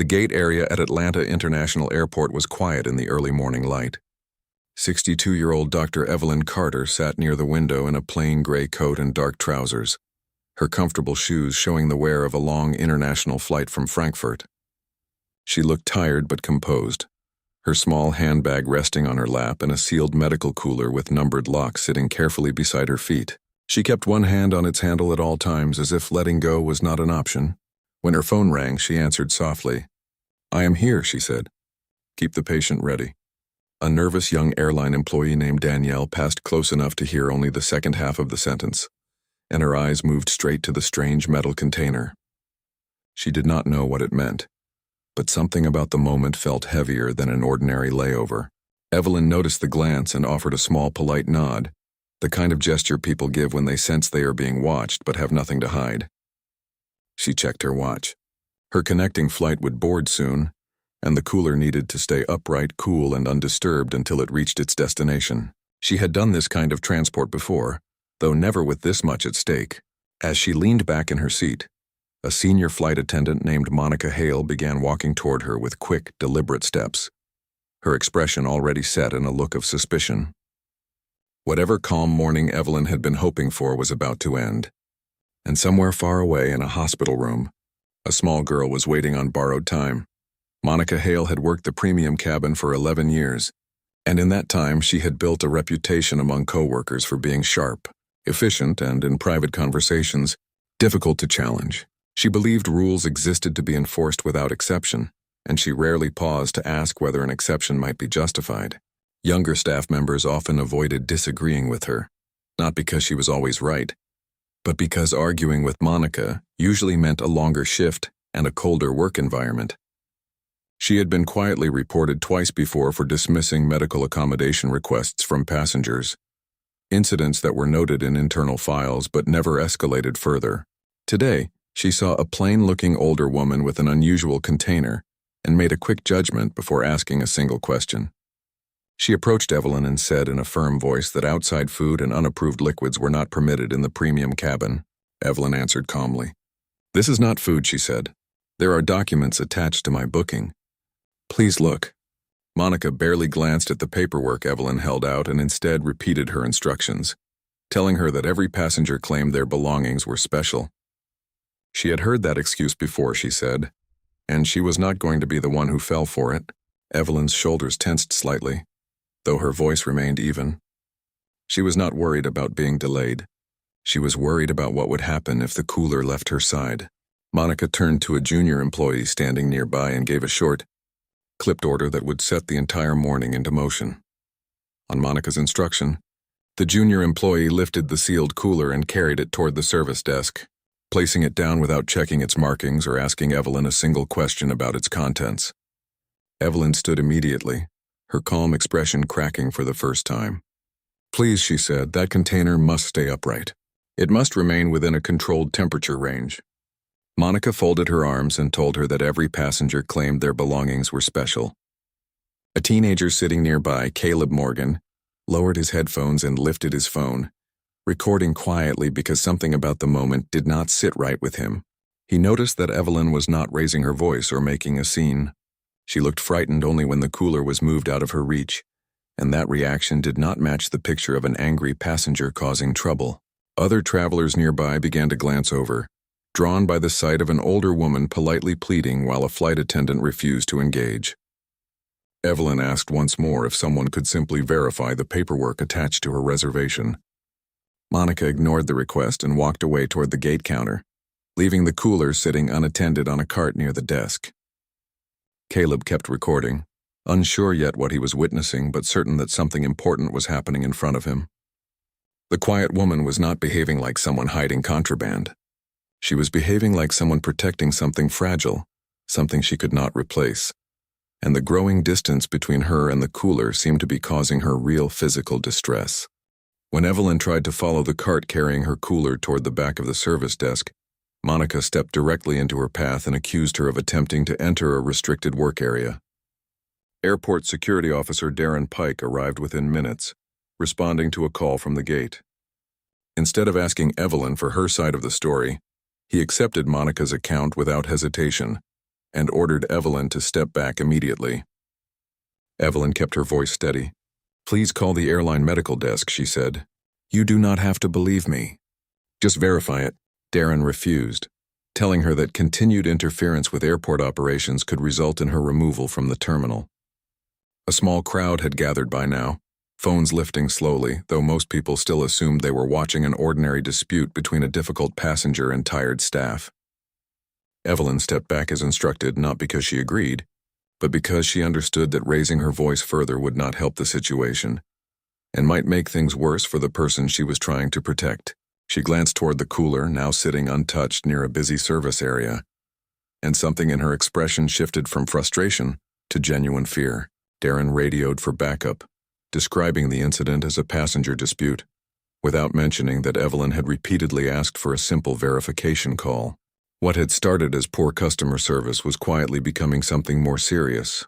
The gate area at Atlanta International Airport was quiet in the early morning light. 62-year-old Dr. Evelyn Carter sat near the window in a plain gray coat and dark trousers, her comfortable shoes showing the wear of a long international flight from Frankfurt. She looked tired but composed, her small handbag resting on her lap and a sealed medical cooler with numbered locks sitting carefully beside her feet. She kept one hand on its handle at all times as if letting go was not an option. When her phone rang, she answered softly. "I am here," she said. "Keep the patient ready." A nervous young airline employee named Danielle passed close enough to hear only the second half of the sentence, and her eyes moved straight to the strange metal container. She did not know what it meant, but something about the moment felt heavier than an ordinary layover. Evelyn noticed the glance and offered a small polite nod, the kind of gesture people give when they sense they are being watched but have nothing to hide. She checked her watch. Her connecting flight would board soon, and the cooler needed to stay upright, cool, and undisturbed until it reached its destination. She had done this kind of transport before, though never with this much at stake. As she leaned back in her seat, a senior flight attendant named Monica Hale began walking toward her with quick, deliberate steps, her expression already set in a look of suspicion. Whatever calm morning Evelyn had been hoping for was about to end, and somewhere far away in a hospital room, a small girl was waiting on borrowed time. Monica Hale had worked the premium cabin for 11 years, and in that time she had built a reputation among coworkers for being sharp, efficient, and, in private conversations, difficult to challenge. She believed rules existed to be enforced without exception, and she rarely paused to ask whether an exception might be justified. Younger staff members often avoided disagreeing with her, not because she was always right, but because arguing with Monica usually meant a longer shift and a colder work environment. She had been quietly reported twice before for dismissing medical accommodation requests from passengers, incidents that were noted in internal files but never escalated further. Today, she saw a plain-looking older woman with an unusual container and made a quick judgment before asking a single question. She approached Evelyn and said in a firm voice that outside food and unapproved liquids were not permitted in the premium cabin. Evelyn answered calmly. "This is not food," she said. "There are documents attached to my booking. Please look." Monica barely glanced at the paperwork Evelyn held out and instead repeated her instructions, telling her that every passenger claimed their belongings were special. She had heard that excuse before, she said, and she was not going to be the one who fell for it. Evelyn's shoulders tensed slightly, though her voice remained even. She was not worried about being delayed. She was worried about what would happen if the cooler left her side. Monica turned to a junior employee standing nearby and gave a short, clipped order that would set the entire morning into motion. On Monica's instruction, the junior employee lifted the sealed cooler and carried it toward the service desk, placing it down without checking its markings or asking Evelyn a single question about its contents. Evelyn stood immediately, her calm expression cracking for the first time. "Please," she said, "that container must stay upright. It must remain within a controlled temperature range." Monica folded her arms and told her that every passenger claimed their belongings were special. A teenager sitting nearby, Caleb Morgan, lowered his headphones and lifted his phone, recording quietly because something about the moment did not sit right with him. He noticed that Evelyn was not raising her voice or making a scene. She looked frightened only when the cooler was moved out of her reach, and that reaction did not match the picture of an angry passenger causing trouble. Other travelers nearby began to glance over, drawn by the sight of an older woman politely pleading while a flight attendant refused to engage. Evelyn asked once more if someone could simply verify the paperwork attached to her reservation. Monica ignored the request and walked away toward the gate counter, leaving the cooler sitting unattended on a cart near the desk. Caleb kept recording, unsure yet what he was witnessing, but certain that something important was happening in front of him. The quiet woman was not behaving like someone hiding contraband. She was behaving like someone protecting something fragile, something she could not replace, and the growing distance between her and the cooler seemed to be causing her real physical distress. When Evelyn tried to follow the cart carrying her cooler toward the back of the service desk, Monica stepped directly into her path and accused her of attempting to enter a restricted work area. Airport Security Officer Darren Pike arrived within minutes, responding to a call from the gate. Instead of asking Evelyn for her side of the story, he accepted Monica's account without hesitation, and ordered Evelyn to step back immediately. Evelyn kept her voice steady. "Please call the airline medical desk," she said. "You do not have to believe me. Just verify it." Darren refused, telling her that continued interference with airport operations could result in her removal from the terminal. A small crowd had gathered by now, phones lifting slowly, though most people still assumed they were watching an ordinary dispute between a difficult passenger and tired staff. Evelyn stepped back as instructed, not because she agreed, but because she understood that raising her voice further would not help the situation, and might make things worse for the person she was trying to protect. She glanced toward the cooler, now sitting untouched near a busy service area, and something in her expression shifted from frustration to genuine fear. Darren radioed for backup, describing the incident as a passenger dispute, without mentioning that Evelyn had repeatedly asked for a simple verification call. What had started as poor customer service was quietly becoming something more serious.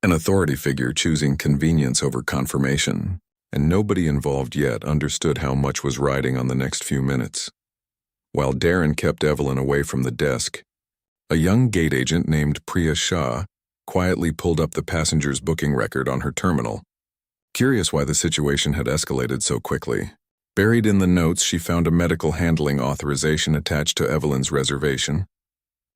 An authority figure choosing convenience over confirmation, and nobody involved yet understood how much was riding on the next few minutes. While Darren kept Evelyn away from the desk, a young gate agent named Priya Shah quietly pulled up the passenger's booking record on her terminal. Curious why the situation had escalated so quickly, buried in the notes she found a medical handling authorization attached to Evelyn's reservation,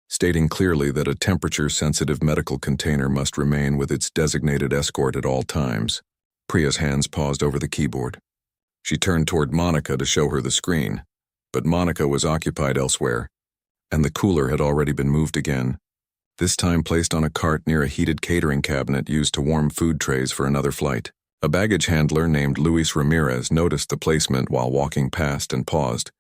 stating clearly that a temperature-sensitive medical container must remain with its designated escort at all times. Priya's hands paused over the keyboard. She turned toward Monica to show her the screen, but Monica was occupied elsewhere, and the cooler had already been moved again, this time placed on a cart near a heated catering cabinet used to warm food trays for another flight. A baggage handler named Luis Ramirez noticed the placement while walking past and paused,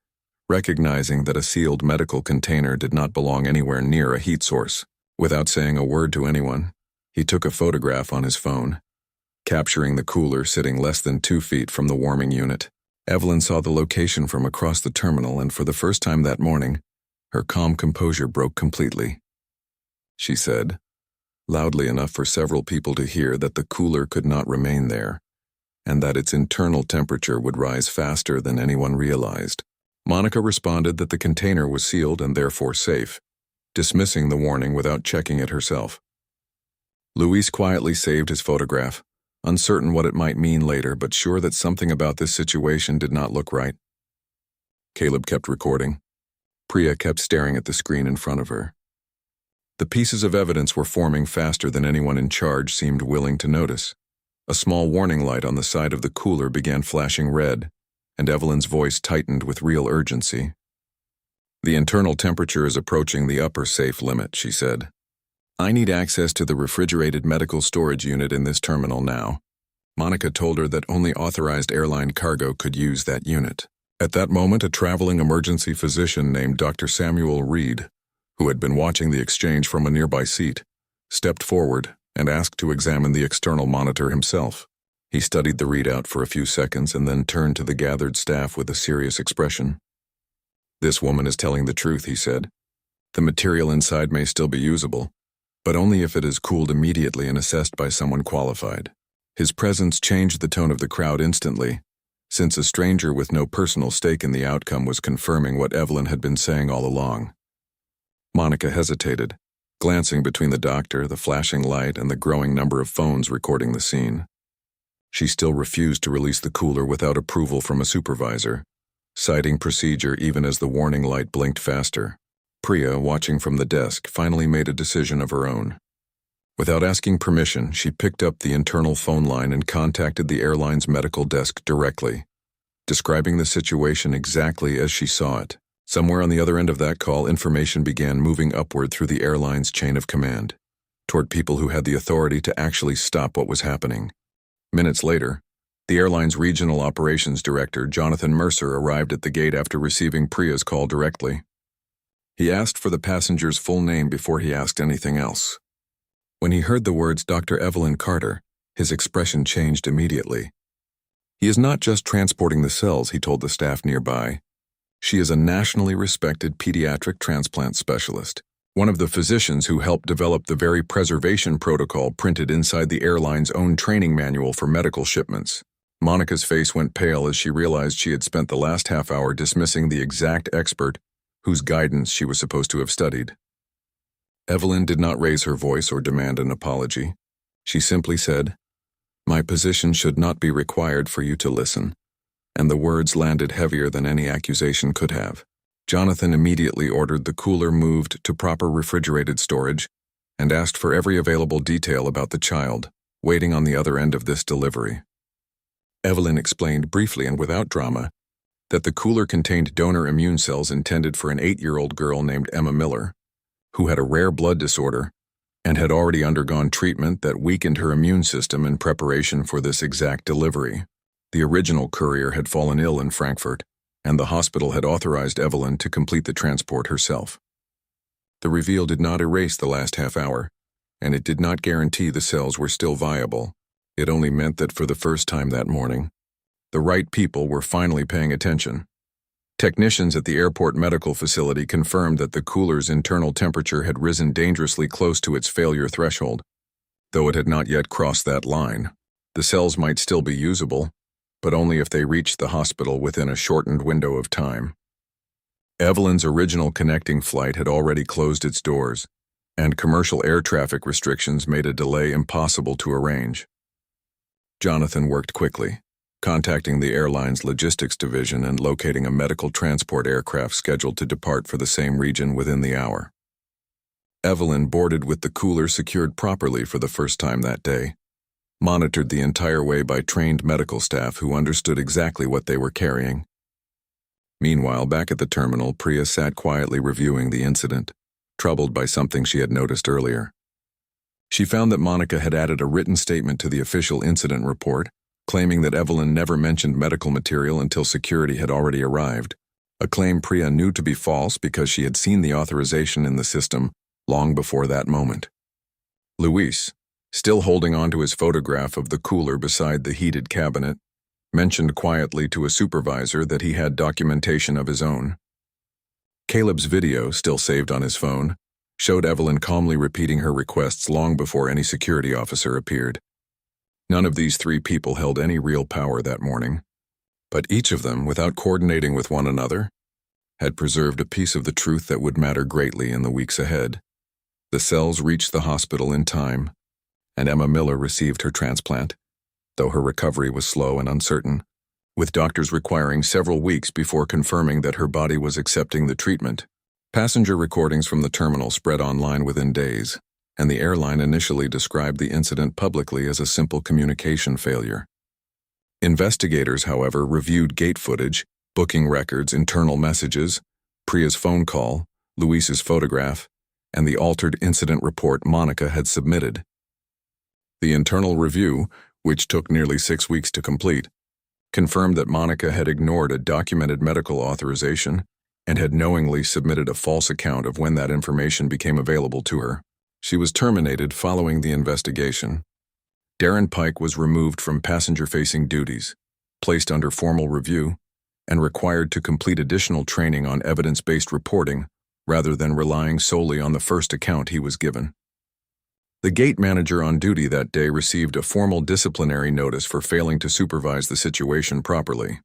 recognizing that a sealed medical container did not belong anywhere near a heat source. Without saying a word to anyone, he took a photograph on his phone, capturing the cooler sitting less than 2 feet from the warming unit. Evelyn saw the location from across the terminal, and for the first time that morning, her calm composure broke completely. She said, loudly enough for several people to hear, that the cooler could not remain there, and that its internal temperature would rise faster than anyone realized. Monica responded that the container was sealed and therefore safe, dismissing the warning without checking it herself. Luis quietly saved his photograph, uncertain what it might mean later, but sure that something about this situation did not look right. Caleb kept recording. Priya kept staring at the screen in front of her. The pieces of evidence were forming faster than anyone in charge seemed willing to notice. A small warning light on the side of the cooler began flashing red, and Evelyn's voice tightened with real urgency. "The internal temperature is approaching the upper safe limit," she said. "I need access to the refrigerated medical storage unit in this terminal now." Monica told her that only authorized airline cargo could use that unit. At that moment, a traveling emergency physician named Dr. Samuel Reed, who had been watching the exchange from a nearby seat, stepped forward and asked to examine the external monitor himself. He studied the readout for a few seconds and then turned to the gathered staff with a serious expression. "This woman is telling the truth," he said. "The material inside may still be usable, but only if it is cooled immediately and assessed by someone qualified." His presence changed the tone of the crowd instantly, since a stranger with no personal stake in the outcome was confirming what Evelyn had been saying all along. Monica hesitated, glancing between the doctor, the flashing light, and the growing number of phones recording the scene. She still refused to release the cooler without approval from a supervisor, citing procedure even as the warning light blinked faster. Priya, watching from the desk, finally made a decision of her own. Without asking permission, she picked up the internal phone line and contacted the airline's medical desk directly, describing the situation exactly as she saw it. Somewhere on the other end of that call, information began moving upward through the airline's chain of command, toward people who had the authority to actually stop what was happening. Minutes later, the airline's regional operations director, Jonathan Mercer, arrived at the gate after receiving Priya's call directly. He asked for the passenger's full name before he asked anything else. When he heard the words Dr. Evelyn Carter, his expression changed immediately. "He is not just transporting the cells," he told the staff nearby. "She is a nationally respected pediatric transplant specialist, one of the physicians who helped develop the very preservation protocol printed inside the airline's own training manual for medical shipments." Monica's face went pale as she realized she had spent the last half hour dismissing the exact expert whose guidance she was supposed to have studied. Evelyn did not raise her voice or demand an apology. She simply said, "My position should not be required for you to listen," and the words landed heavier than any accusation could have. Jonathan immediately ordered the cooler moved to proper refrigerated storage and asked for every available detail about the child, waiting on the other end of this delivery. Evelyn explained briefly and without drama that the cooler contained donor immune cells intended for an 8-year-old girl named Emma Miller, who had a rare blood disorder and had already undergone treatment that weakened her immune system in preparation for this exact delivery. The original courier had fallen ill in Frankfurt, and the hospital had authorized Evelyn to complete the transport herself. The reveal did not erase the last half hour, and it did not guarantee the cells were still viable. It only meant that for the first time that morning, the right people were finally paying attention. Technicians at the airport medical facility confirmed that the cooler's internal temperature had risen dangerously close to its failure threshold, though it had not yet crossed that line. The cells might still be usable, but only if they reached the hospital within a shortened window of time. Evelyn's original connecting flight had already closed its doors, and commercial air traffic restrictions made a delay impossible to arrange. Jonathan worked quickly, contacting the airline's logistics division and locating a medical transport aircraft scheduled to depart for the same region within the hour. Evelyn boarded with the cooler secured properly for the first time that day, monitored the entire way by trained medical staff who understood exactly what they were carrying. Meanwhile, back at the terminal, Priya sat quietly reviewing the incident, troubled by something she had noticed earlier. She found that Monica had added a written statement to the official incident report, claiming that Evelyn never mentioned medical material until security had already arrived, a claim Priya knew to be false because she had seen the authorization in the system long before that moment. Luis, still holding on to his photograph of the cooler beside the heated cabinet, mentioned quietly to a supervisor that he had documentation of his own. Caleb's video, still saved on his phone, showed Evelyn calmly repeating her requests long before any security officer appeared. None of these three people held any real power that morning, but each of them, without coordinating with one another, had preserved a piece of the truth that would matter greatly in the weeks ahead. The cells reached the hospital in time, and Emma Miller received her transplant, though her recovery was slow and uncertain, with doctors requiring several weeks before confirming that her body was accepting the treatment. Passenger recordings from the terminal spread online within days, and the airline initially described the incident publicly as a simple communication failure. Investigators, however, reviewed gate footage, booking records, internal messages, Priya's phone call, Luis's photograph, and the altered incident report Monica had submitted. The internal review, which took nearly 6 weeks to complete, confirmed that Monica had ignored a documented medical authorization and had knowingly submitted a false account of when that information became available to her. She was terminated following the investigation. Darren Pike was removed from passenger-facing duties, placed under formal review, and required to complete additional training on evidence-based reporting rather than relying solely on the first account he was given. The gate manager on duty that day received a formal disciplinary notice for failing to supervise the situation properly.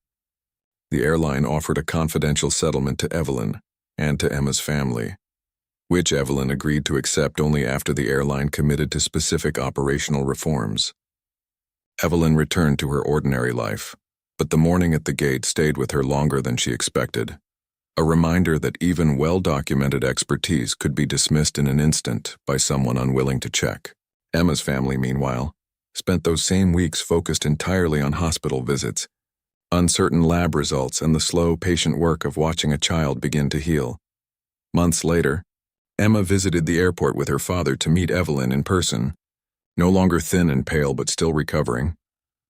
The airline offered a confidential settlement to Evelyn and to Emma's family, which Evelyn agreed to accept only after the airline committed to specific operational reforms. Evelyn returned to her ordinary life, but the morning at the gate stayed with her longer than she expected, a reminder that even well-documented expertise could be dismissed in an instant by someone unwilling to check. Emma's family, meanwhile, spent those same weeks focused entirely on hospital visits, uncertain lab results, and the slow, patient work of watching a child begin to heal. Months later, Emma visited the airport with her father to meet Evelyn in person, no longer thin and pale but still recovering,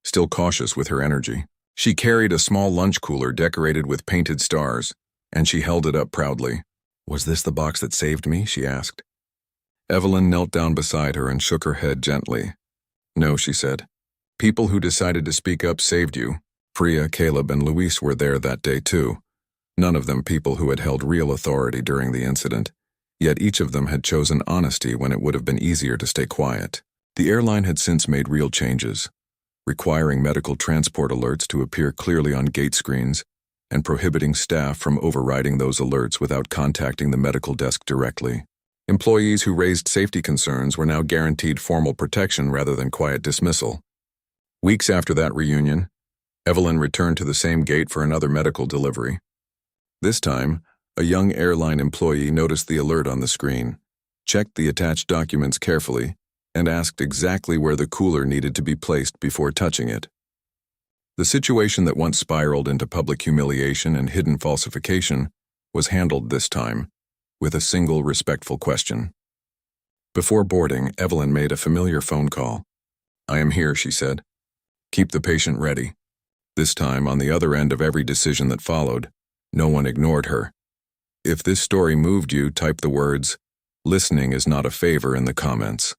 still cautious with her energy. She carried a small lunch cooler decorated with painted stars, and she held it up proudly. "Was this the box that saved me?" she asked. Evelyn knelt down beside her and shook her head gently. "No," she said. "People who decided to speak up saved you. Priya, Caleb, and Luis were there that day too, none of them people who had held real authority during the incident. Yet each of them had chosen honesty when it would have been easier to stay quiet." The airline had since made real changes, requiring medical transport alerts to appear clearly on gate screens and prohibiting staff from overriding those alerts without contacting the medical desk directly. Employees who raised safety concerns were now guaranteed formal protection rather than quiet dismissal. Weeks after that reunion, Evelyn returned to the same gate for another medical delivery. This time, a young airline employee noticed the alert on the screen, checked the attached documents carefully, and asked exactly where the cooler needed to be placed before touching it. The situation that once spiraled into public humiliation and hidden falsification was handled this time with a single respectful question. Before boarding, Evelyn made a familiar phone call. "I am here," she said. "Keep the patient ready." This time, on the other end of every decision that followed, no one ignored her. If this story moved you, type the words, "Listening is not a favor" in the comments.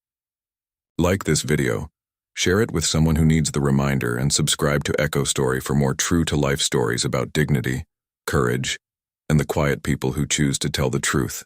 Like this video, share it with someone who needs the reminder, and subscribe to EchoStory for more true-to-life stories about dignity, courage, and the quiet people who choose to tell the truth.